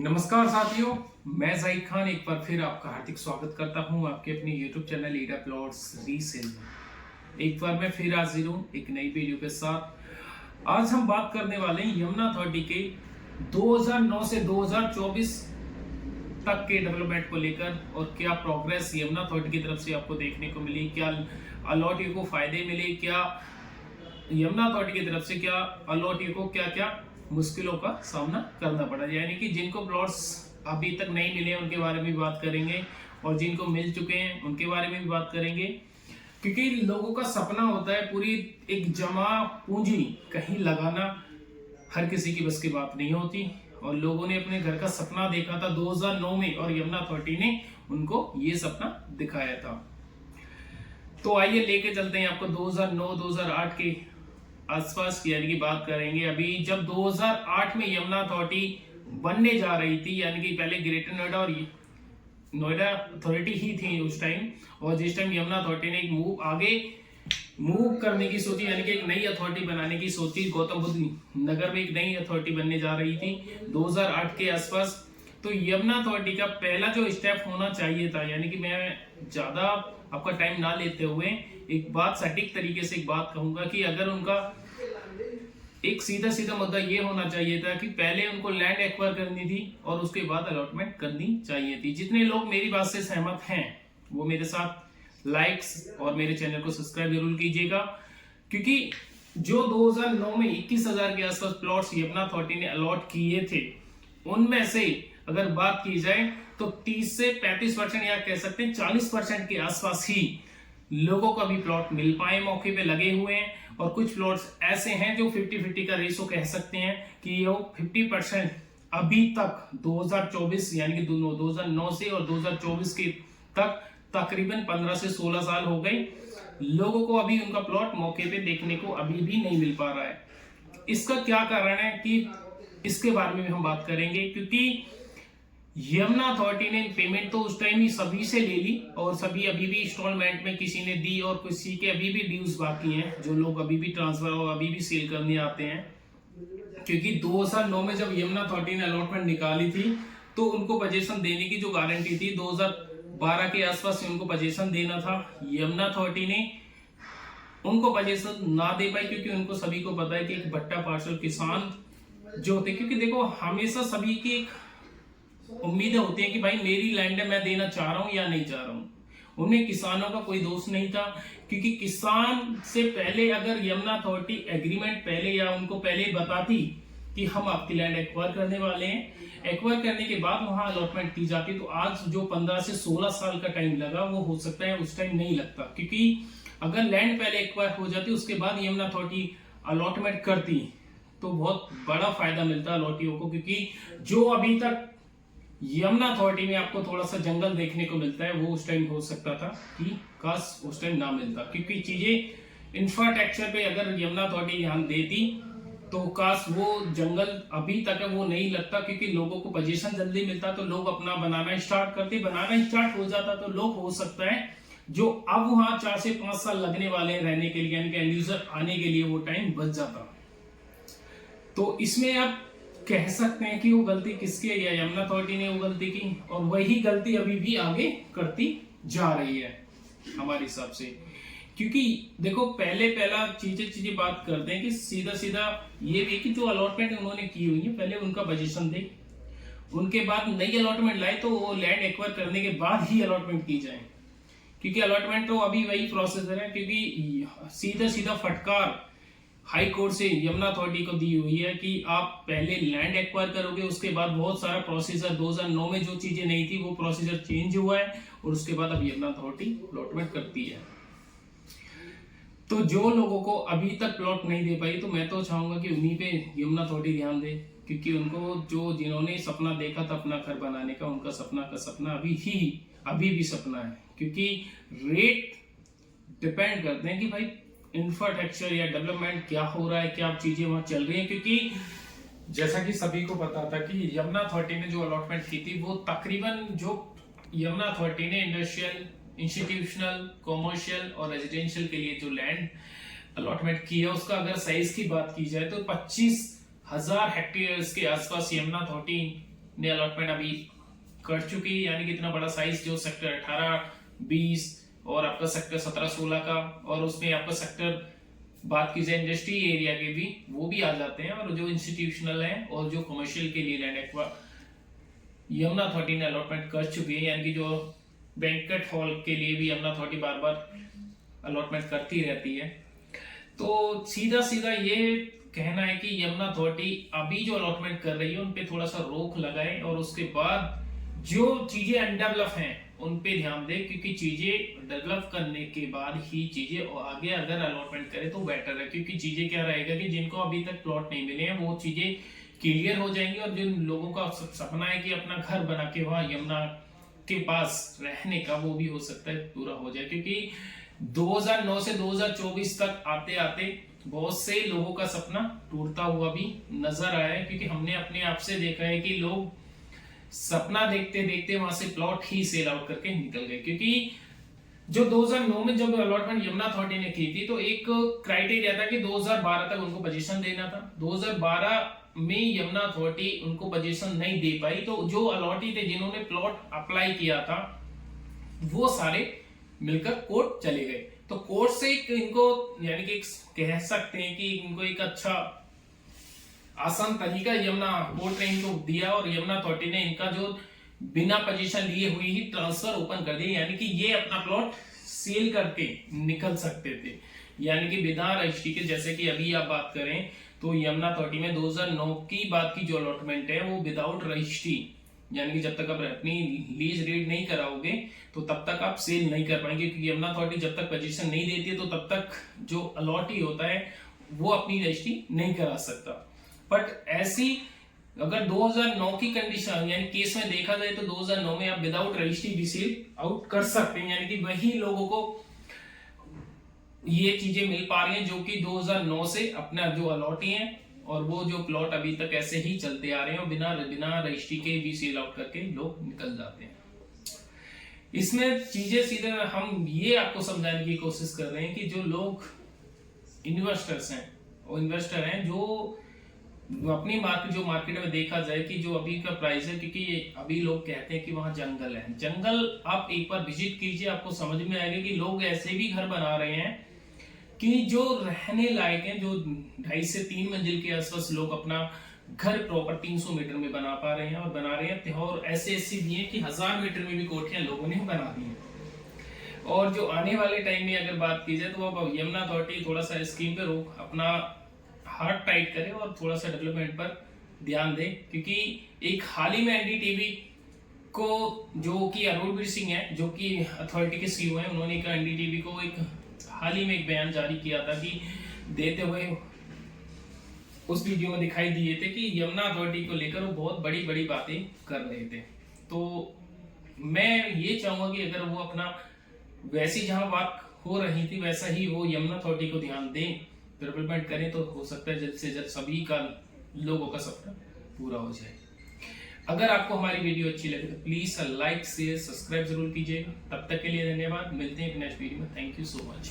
नमस्कार साथियों, मैं जाहिद खान एक बार फिर आपका हार्दिक स्वागत करता हूं आपके अपने YouTube चैनल ईडा प्लॉट्स रीसेल में। एक बार मैं फिर हाजिर हूं एक नई वीडियो के साथ। आज हम बात करने वाले हैं यमुना अथॉरिटी के 2009 से 2024 तक के डेवलपमेंट को लेकर और क्या प्रोग्रेस यमुना अथॉरिटी की तरफ से आपको देखने को मिली, क्या अलॉटियों को फायदे मिले, क्या यमुना अथॉरिटी की तरफ से क्या अलॉटियों को क्या क्या मुश्किलों का सामना करना पड़ा। यानी कि जिनको प्लॉट्स अभी तक नहीं मिले उनके बारे में भी बात करेंगे और जिनको मिल चुके हैं उनके बारे में भी बात करेंगे, क्योंकि लोगों का सपना होता है पूरी एक जमा पूंजी कहीं लगाना हर किसी की बस की बात नहीं होती। और लोगों ने अपने घर का सपना देखा था 2009 में और यमुना अथॉरिटी ने उनको ये सपना दिखाया था। तो आइए लेके चलते हैं आपको 2009-2008 के आसपास यानी कि बात करेंगे। अभी जब 2008 में यमुना अथॉरिटी बनने जा रही थी, यानी कि पहले ग्रेटर नोएडा और नोएडा अथॉरिटी ही थी उस टाइम, और जिस टाइम यमुना अथॉरिटी ने एक मूव करने की सोची, यानी कि एक नई अथॉरिटी बनाने की सोची। गौतम बुद्ध नगर में एक नई अथॉरिटी बनने जा रही थी 2008 के आसपास। तो यमुना अथॉरिटी का पहला जो स्टेप होना चाहिए था, यानी कि मैं ज्यादा आपका टाइम ना लेते हुए एक बात सटीक तरीके से एक बात कहूंगा कि अगर उनका एक सीधा सीधा मुद्दा ये होना चाहिए था कि पहले उनको लैंड एक्वायर करनी थी और उसके बाद अलॉटमेंट करनी चाहिए थी। जितने लोग मेरी बात से सहमत हैं वो मेरे साथ लाइक्स और मेरे चैनल को सब्सक्राइब जरूर कीजिएगा, क्योंकि जो 2009 में 21,000 के आसपास प्लॉट्स यमुना अथॉरिटी ने अलॉट किए थे उनमें से अगर बात की जाए तो 30 से 35% या कह सकते हैं 40% के आसपास ही लोगों को अभी प्लॉट मिल पाए, मौके पे लगे हुए हैं। और कुछ प्लॉट्स ऐसे हैं जो 50-50 का रेशो कह सकते हैं कि वो 50% अभी तक 2024 यानी कि 2009 से और 2024 के तक तकरीबन 15 से 16 साल हो गए, लोगों को अभी उनका प्लॉट मौके पे देखने को अभी भी नहीं मिल पा रहा है। इसका क्या कारण है कि इसके बारे में भी हम बात करेंगे, क्योंकि यमुना अथॉरिटी ने पेमेंट तो उस टाइम ही सभी से ले ली और सभी अभी भी इंस्टॉलमेंट में किसी ने दी और किसी के अभी भी ड्यूज बाकी हैं, जो लोग अभी भी ट्रांसफर और अभी भी सेल करने आते हैं। क्योंकि 2009 में जब यमुना अथॉरिटी ने अलॉटमेंट निकाली थी तो उनको पोजीशन देने की जो गारंटी थी 2012 के आसपास उनको पोजीशन देना था। यमुना अथॉरिटी ने उनको पोजीशन ना दे पाई, क्योंकि उनको सभी को पता है कि एक भट्टा पार्षद किसान जो होते, क्योंकि देखो हमेशा सभी की उम्मीदें होती है कि भाई मेरी लैंड है, मैं देना चाह रहा हूं या नहीं चाह रहा हूं। उनमें किसानों का कोई दोष नहीं था, क्योंकि किसान से पहले अगर यमुना अथॉरिटी एग्रीमेंट पहले या उनको पहले बताती कि हम आपकी लैंड एक्वायर करने वाले हैं, एक्वायर करने के बाद वहां अलॉटमेंट की जाती, तो आज जो 15 से 16 साल का टाइम लगा वो हो सकता है उस टाइम नहीं लगता। क्योंकि अगर लैंड पहले एक्वायर हो जाती उसके बाद यमुना अथॉरिटी अलॉटमेंट करती तो बहुत बड़ा फायदा मिलता अलॉटियों को, क्योंकि जो अभी तक यमुना अथॉरिटी में आपको थोड़ा सा जंगल देखने को मिलता है वो उस टाइम हो सकता था कि काश उस टाइम ना मिलता। क्योंकि चीजें इंफ्रास्ट्रक्चर पे अगर यमुना अथॉरिटी ध्यान देती तो काश वो जंगल अभी तक है वो नहीं लगता, क्योंकि लोगों को पोजीशन जल्दी मिलता तो लोग अपना बनाना स्टार्ट करते, बनाना स्टार्ट हो जाता तो लोग हो सकता है जो अब वहां 4 से 5 साल लगने वाले हैं रहने के लिए, यानी कि एंड यूजर आने के लिए वो टाइम बच जाता। तो इसमें आप कह सकते हैं कि वो गलती किसकी है, या यमुना अथॉरिटी ने वो गलती की और वही गलती अभी भी आगे करती जा रही है हमारे हिसाब से। क्योंकि देखो पहला चीजें बात करते हैं कि सीधा सीधा ये भी कि जो अलॉटमेंट उन्होंने की हुई है पहले उनका पोजीशन दे, उनके बाद नई अलॉटमेंट लाए तो वो लैंड एक्वायर करने के बाद ही अलॉटमेंट की जाए। क्योंकि अलॉटमेंट तो अभी वही प्रोसेसर है, क्योंकि सीधा फटकार हाई कोर्ट से यमुना अथॉरिटी को दी हुई है कि आप पहले लैंड एक्वायर करोगे, उसके बाद बहुत सारा प्रोसीजर 2009 में जो चीजें नहीं थी वो प्रोसीजर चेंज हुआ है और उसके बाद अब यमुना अथॉरिटी अलॉटमेंट करती है। तो जो लोगों को अभी तक प्लॉट नहीं दे पाई, तो मैं तो चाहूंगा कि उन्हीं पे यमुना अथॉरिटी ध्यान दे, क्योंकि उनको जो जिन्होंने सपना देखा था अपना घर बनाने का, उनका सपना अभी भी सपना है। क्योंकि रेट डिपेंड करते हैं कि भाई इंफ्रास्ट्रक्चर या डेवलपमेंट क्या हो रहा है, क्या चीजें वहां चल रही हैं। क्योंकि जैसा कि सभी को पता था कि यमुना अथॉरिटी ने जो अलॉटमेंट की थी वो तकरीबन जो यमुना अथॉरिटी ने इंडस्ट्रियल, इंस्टीट्यूशनल, कॉमर्शियल और रेजिडेंशियल के लिए जो लैंड अलॉटमेंट की है उसका अगर साइज की बात की जाए तो 25,000 हेक्टेयर के आसपास यमुना अथॉरिटी ने अलॉटमेंट अभी कर चुकी है, यानी कि इतना बड़ा साइज जो सेक्टर 18, 20 और आपका सेक्टर 17, 16 का, और उसमें आपका सेक्टर बात की जाए इंडस्ट्री एरिया के भी, वो भी आ जाते हैं। और जो इंस्टीट्यूशनल है और जो कमर्शियल के लिए लैंड एक्वा यमुना अथॉरिटी ने अलॉटमेंट कर चुकी है, यानी कि जो बैंक्वेट हॉल के लिए भी यमुना अथॉरिटी बार बार अलॉटमेंट करती रहती है। तो सीधा सीधा ये कहना है कि यमुना अथॉरिटी अभी जो अलॉटमेंट कर रही है उन पे थोड़ा सा रोक लगाए, और उसके बाद जो चीजें अनडेवलप हैं उन पे ध्यान दे, क्योंकि चीजें डेवलप करने के बाद ही चीजें आगे अगर अलॉटमेंट करे तो बेटर है। क्योंकि चीजें क्या रहेगा कि जिनको अभी तक प्लॉट नहीं मिले हैं वो चीजें क्लियर हो जाएंगी, और जिन लोगों का सपना है कि अपना घर बना के वहां यमुना के पास रहने का, वो भी हो सकता है पूरा हो जाए। क्योंकि 2009 से 2024 तक आते आते बहुत से लोगों का सपना टूटता हुआ भी नजर आया है, क्योंकि हमने अपने आप से देखा है कि लोग सपना देखते देखते वहां से प्लॉट ही सेल आउट करके निकल गए। क्योंकि जो 2009 में जब अलॉटमेंट यमुना अथॉरिटी ने की थी तो एक क्राइटेरिया था कि 2012 तक उनको पोजीशन देना था। 2012 में यमुना अथॉरिटी उनको पोजीशन नहीं दे पाई, तो जो अलॉटी थे जिन्होंने प्लॉट अप्लाई किया था वो सारे मिलकर कोर्ट चले गए। तो कोर्ट से इनको यानी कि कह सकते हैं कि इनको एक अच्छा आसान तरीका यमुना कोर्ट ने इनको दिया, और यमुना अथॉरिटी ने इनका जो बिना पोजीशन लिए हुई ही ट्रांसफर ओपन कर दिया, यानी कि ये अपना प्लॉट सेल करके निकल सकते थे, यानी कि बिना रजिस्ट्री के। जैसे कि अभी आप बात करें तो यमुना अथॉरिटी में 2009 की बात की जो अलॉटमेंट है वो विदाउट रजिस्ट्री, यानी कि जब तक आप अपनी लीज रीड नहीं कराओगे तो तब तक आप सेल नहीं कर पाएंगे। क्योंकि यमुना अथॉरिटी जब तक पोजीशन नहीं देती है तो तब तक जो अलॉटी होता है वो अपनी रजिस्ट्री नहीं करा सकता। बट ऐसी अगर 2009 की कंडीशन यानी केस में देखा जाए तो 2009 में आप विदाउट रजिस्ट्री भी सेल आउट कर सकते हैं, यानी कि वही लोगों को ये चीजें मिल पा रही हैं जो कि 2009 से अपना जो अलॉटी है, और वो जो प्लॉट अभी तक ऐसे ही चलते आ रहे हैं और बिना रजिस्ट्री के भी सेल आउट करके लोग निकल जाते हैं। इसमें चीजें सीधे हम ये आपको समझाने की कोशिश कर रहे हैं कि जो लोग इन्वेस्टर्स हैं, वो इन्वेस्टर हैं जो अपनी मार्केट में देखा जाए कि जो अभी का प्राइस है, क्योंकि अभी लोग कहते हैं कि वहां जंगल है। जंगल आप एक बार विजिट कीजिए, आपको समझ में आएगा कि लोग ऐसे भी घर बना रहे हैं कि जो रहने लायक है, जो 2.5 से 3 मंजिल के आसपास लोग अपना घर प्रॉपर 300 मीटर में बना पा रहे हैं और बना रहे हैं। और ऐसे भी है कि 1000 मीटर में भी कोठियां लोगों ने बना दी हैं। और जो आने वाले टाइम में अगर बात की जाए तो अब यमुना अथॉरिटी थोड़ा सा स्कीम पे रोक अपना हार्ट टाइट करे और थोड़ा सा डेवलपमेंट पर ध्यान दे। क्योंकि एक हाल ही में एनडीटीवी को जो कि अरुणवीर सिंह है जो कि अथॉरिटी के सीईओ हैं, उन्होंने कहा एनडीटीवी को एक हाल ही में एक बयान जारी किया था कि देते हुए उस वीडियो में दिखाई दिए थे कि यमुना अथॉरिटी को लेकर वो बहुत बड़ी बड़ी बातें कर रहे थे। तो मैं ये चाहूंगा कि अगर वो अपना वैसी जहां बात हो रही थी वैसा ही वो यमुना अथॉरिटी को ध्यान दें, डेवलपमेंट करें, तो हो सकता है जल्द से जल्द सभी का लोगों का सपना पूरा हो जाए। अगर आपको हमारी वीडियो अच्छी लगे तो प्लीज लाइक शेयर सब्सक्राइब जरूर कीजिएगा। तब तक के लिए धन्यवाद, मिलते हैं एक नेक्स्ट वीडियो में। Thank you so much.